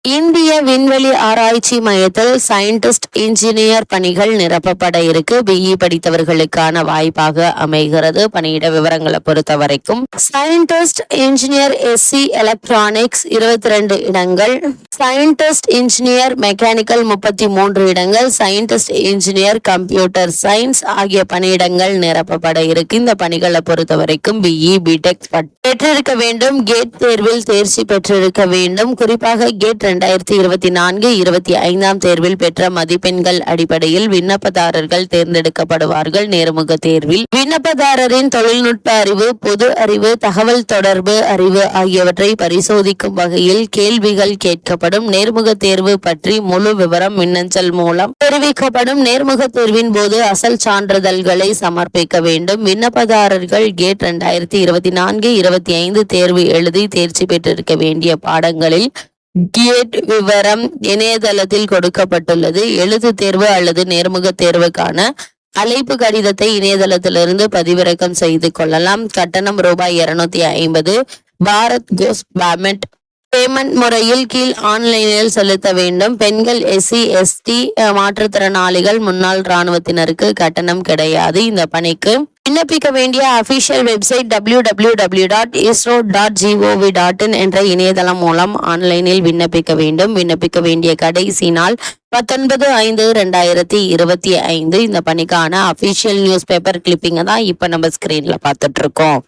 இந்திய விண்வெளி ஆராய்ச்சி மையத்தில் சயின்டிஸ்ட் இன்ஜினியர் பணிகள் நிரப்பப்பட இருக்கு. பிஇ படித்தவர்களுக்கான வாய்ப்பாக அமைகிறது. பணியிட விவரங்களை பொறுத்த வரைக்கும் சயின்டிஸ்ட் இன்ஜினியர் எஸ்சி எலக்ட்ரானிக்ஸ் 22 இடங்கள், சயின்டிஸ்ட் இன்ஜினியர் மெக்கானிக்கல் 33 இடங்கள், சயின்டிஸ்ட் இன்ஜினியர் கம்ப்யூட்டர் சயின்ஸ் ஆகிய பணியிடங்கள் நிரப்பப்பட இருக்கு. இந்த பணிகளை பொறுத்த வரைக்கும் பிஇ பிடெக் பெற்றிருக்க வேண்டும். கேட் தேர்வில் தேர்ச்சி பெற்றிருக்க வேண்டும். குறிப்பாக கேட் 2024-25 தேர்வில் பெற்ற மதிப்பெண்கள் அடிப்படையில் விண்ணப்பதாரர்கள் தேர்ந்தெடுக்கப்படுவார்கள். நேர்முக தேர்வில் விண்ணப்பதாரரின் தொழில்நுட்ப அறிவு, பொது அறிவு, தகவல் தொடர்பு அறிவு ஆகியவற்றை பரிசோதிக்கும் வகையில் கேள்விகள் கேட்கப்படும். நேர்முக தேர்வு பற்றி முழு விவரம் மின்னஞ்சல் மூலம் தெரிவிக்கப்படும். நேர்முக தேர்வின் போது அசல் சான்றிதழ்களை சமர்ப்பிக்க வேண்டும். விண்ணப்பதாரர்கள் கேட் 2024-25 தேர்வு எழுதி தேர்ச்சி பெற்றிருக்க வேண்டிய பாடங்களில் கேட் விவரம் இணையதளத்தில் கொடுக்கப்பட்டுள்ளது. எழுத்து தேர்வு அல்லது நேர்முக தேர்வுக்கான அழைப்பு கடிதத்தை இணையதளத்திலிருந்து பதிவிறக்கம் செய்து கொள்ளலாம். கட்டணம் ரூபாய் 250. பாரத் கோஸ் பேமெண்ட் முறையில் கீழ் ஆன்லைனில் செலுத்த வேண்டும். பெண்கள், எஸ்சி எஸ்டி மாற்றுத்திறனாளிகள், முன்னாள் இராணுவத்தினருக்கு கட்டணம் கிடையாது. இந்த பணிக்கு விண்ணப்பிக்க வேண்டிய அபிஷியல் வெப்சைட் www.isro.gov.in என்ற இணையதளம் மூலம் ஆன்லைனில் விண்ணப்பிக்க வேண்டும். விண்ணப்பிக்க வேண்டிய கடைசி நாள் 19/5/2025. இந்த பணிக்கான அபிஷியல் நியூஸ் பேப்பர் கிளிப்பிங்க தான் இப்ப நம்ம ஸ்கிரீன்ல பார்த்துட்டு இருக்கோம்.